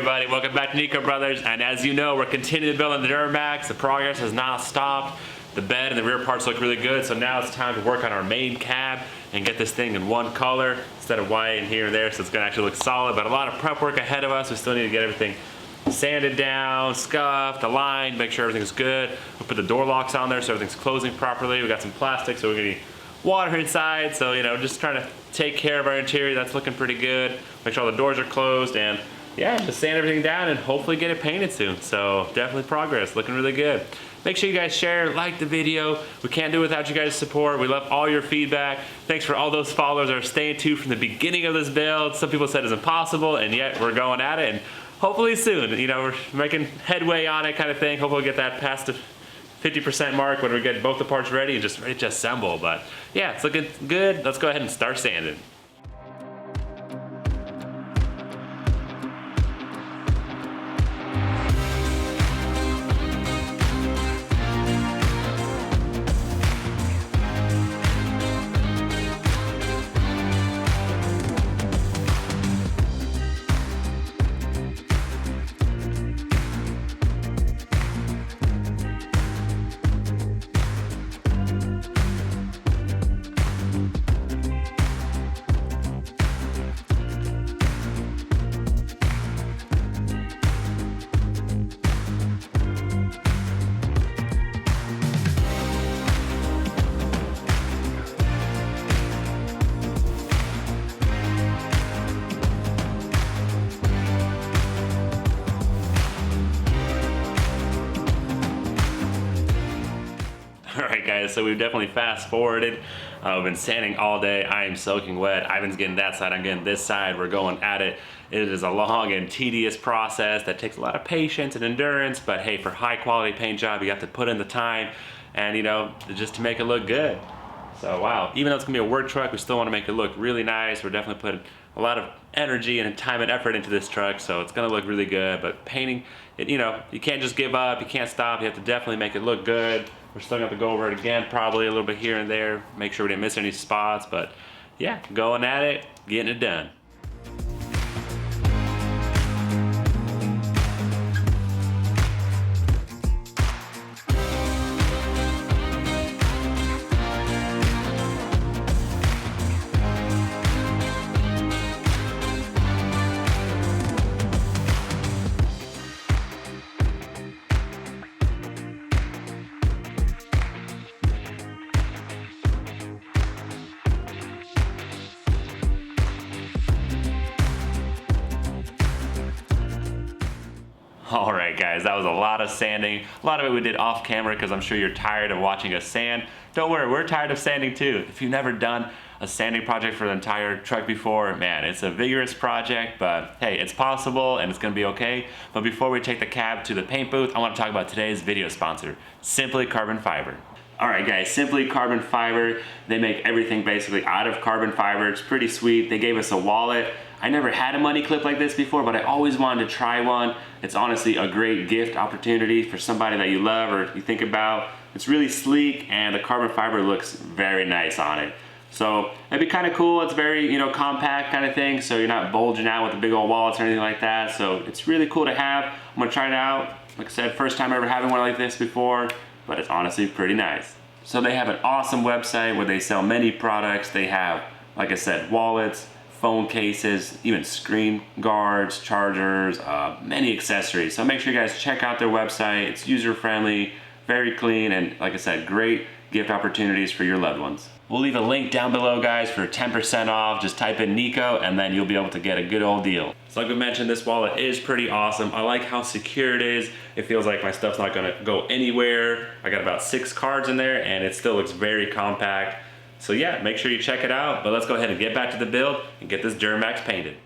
everybody, welcome back to Niko Brothers, and as you know, we're continuing to build on the Duramax. The progress has not stopped. The bed and the rear parts look really good, so now it's time to work on our main cab and get this thing in one color instead of white and here and there, so it's gonna actually look solid, but a lot of prep work ahead of us. We still need to get everything sanded down, scuffed, aligned, make sure everything's good. We'll put the door locks on there so everything's closing properly. We got some plastic, so we're gonna need water inside, so you know, just trying to take care of our interior. That's looking pretty good. Make sure all the doors are closed, and yeah, just sand everything down and hopefully get it painted soon. So definitely progress, looking really good. Make sure you guys share, like the video. We can't do it without you guys' support. We love all your feedback. Thanks for all those followers that are staying tuned from the beginning of this build. Some people said it's impossible, and yet we're going at it, and hopefully soon, you know, we're making headway on it kind of thing. Hopefully we'll get that past the 50% mark when we get both the parts ready and just ready to assemble. But yeah, it's looking good. Let's go ahead and start sanding. Alright guys, so we've definitely fast forwarded. We've been sanding all day. I am soaking wet. Ivan's getting that side, I'm getting this side. We're going at it. It is a long and tedious process that takes a lot of patience and endurance, but hey, for high quality paint job, you have to put in the time and you know, just to make it look good. So wow, even though it's gonna be a work truck, we still wanna make it look really nice. We're definitely putting a lot of energy and time and effort into this truck, so it's gonna look really good. But painting, it, you know, you can't just give up, you can't stop, you have to definitely make it look good. We're still gonna have to go over it again, probably a little bit here and there, make sure we didn't miss any spots, but yeah, going at it, getting it done. Alright guys, that was a lot of sanding. A lot of it we did off camera because I'm sure you're tired of watching us sand. Don't worry, we're tired of sanding too. If you've never done a sanding project for the entire truck before, man, it's a vigorous project, but hey, it's possible and it's gonna be okay. But before we take the cab to the paint booth, I want to talk about today's video sponsor, Simply Carbon Fiber. Alright guys, Simply Carbon Fiber, they make everything basically out of carbon fiber. It's pretty sweet. They gave us a wallet. I never had a money clip like this before, but I always wanted to try one. It's honestly a great gift opportunity for somebody that you love or you think about. It's really sleek and the carbon fiber looks very nice on it. So it'd be kind of cool. It's very, you know, compact kind of thing, so you're not bulging out with the big old wallets or anything like that. So it's really cool to have. I'm gonna try it out. Like I said, first time ever having one like this before, but it's honestly pretty nice. So they have an awesome website where they sell many products. They have, like I said, wallets, phone cases, even screen guards, chargers, many accessories. So make sure you guys check out their website. It's user-friendly, very clean, and like I said, great gift opportunities for your loved ones. We'll leave a link down below, guys, for 10% off. Just type in Niko, and then you'll be able to get a good old deal. So like we mentioned, this wallet is pretty awesome. I like how secure it is. It feels like my stuff's not gonna go anywhere. I got about 6 cards in there, and it still looks very compact. So yeah, make sure you check it out, but let's go ahead and get back to the build and get this Duramax painted.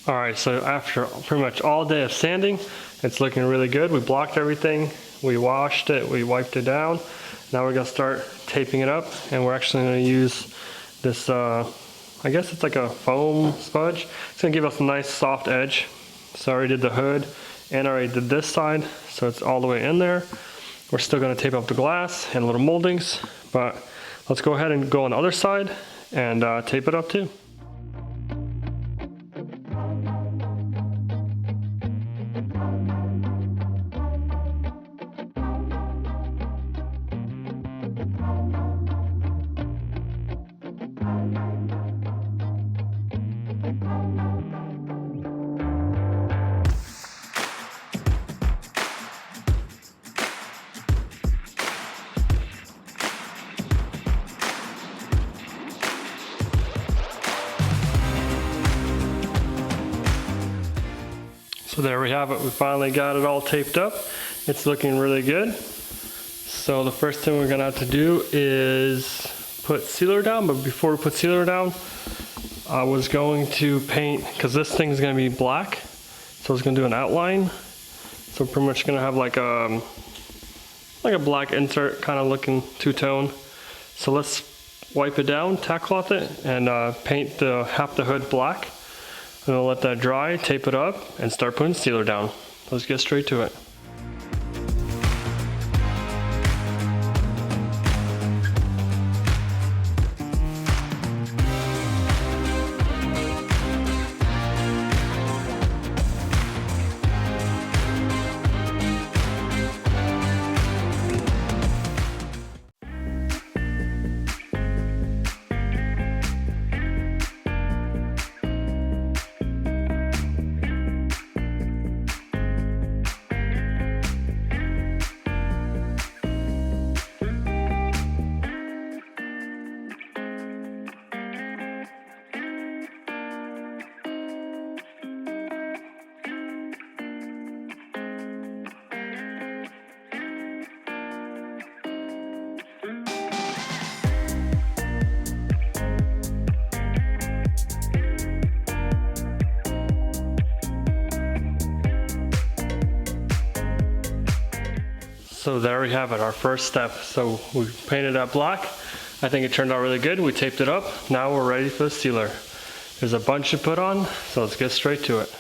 All right, so after pretty much all day of sanding, it's looking really good. We blocked everything, we washed it, we wiped it down. Now we're gonna start taping it up, and we're actually gonna use this, I guess it's like a foam smudge. It's gonna give us a nice soft edge. So I already did the hood, and I already did this side, so it's all the way in there. We're still gonna tape up the glass and little moldings, but let's go ahead and go on the other side and tape it up too. So there we have it. We finally got it all taped up. It's looking really good. So the first thing we're gonna have to do is put sealer down, but before we put sealer down, I was going to paint, because this thing's gonna be black, so I was gonna do an outline. So pretty much gonna have like a black insert kind of looking two-tone. So let's wipe it down, tack cloth it, and paint half the hood black. And we'll let that dry, tape it up, and start putting sealer down. Let's get straight to it. So there we have it, our first step. So we painted that black. I think it turned out really good. We taped it up. Now we're ready for the sealer. There's a bunch to put on, so let's get straight to it.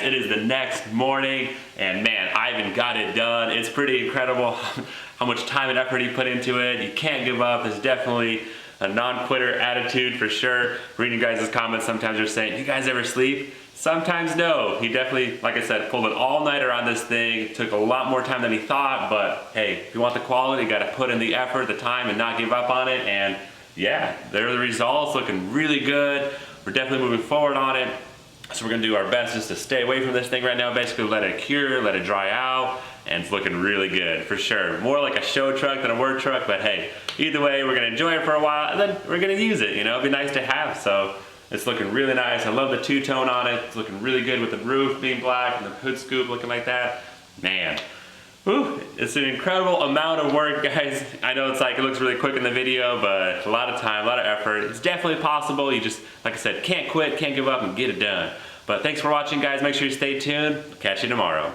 it is the next morning, and man, Ivan got it done. It's pretty incredible how much time and effort he put into it. You can't give up. It's definitely a non-quitter attitude for sure. Reading you guys' comments, sometimes they're saying, you guys ever sleep? Sometimes no. He definitely, like I said, pulled an all-nighter on this thing. It took a lot more time than he thought, but hey, if you want the quality, you gotta put in the effort, the time, and not give up on it. And yeah, there are the results, looking really good. We're definitely moving forward on it. So we're gonna do our best just to stay away from this thing right now, basically let it cure, let it dry out, and it's looking really good, for sure. More like a show truck than a work truck, but hey, either way, we're gonna enjoy it for a while, and then we're gonna use it, you know, it'd be nice to have, so it's looking really nice. I love the two-tone on it. It's looking really good with the roof being black and the hood scoop looking like that. Man, whew, it's an incredible amount of work, guys. I know it's like, it looks really quick in the video, but a lot of time, a lot of effort. It's definitely possible. You just, like I said, can't quit, can't give up, and get it done. But thanks for watching, guys. Make sure you stay tuned. Catch you tomorrow.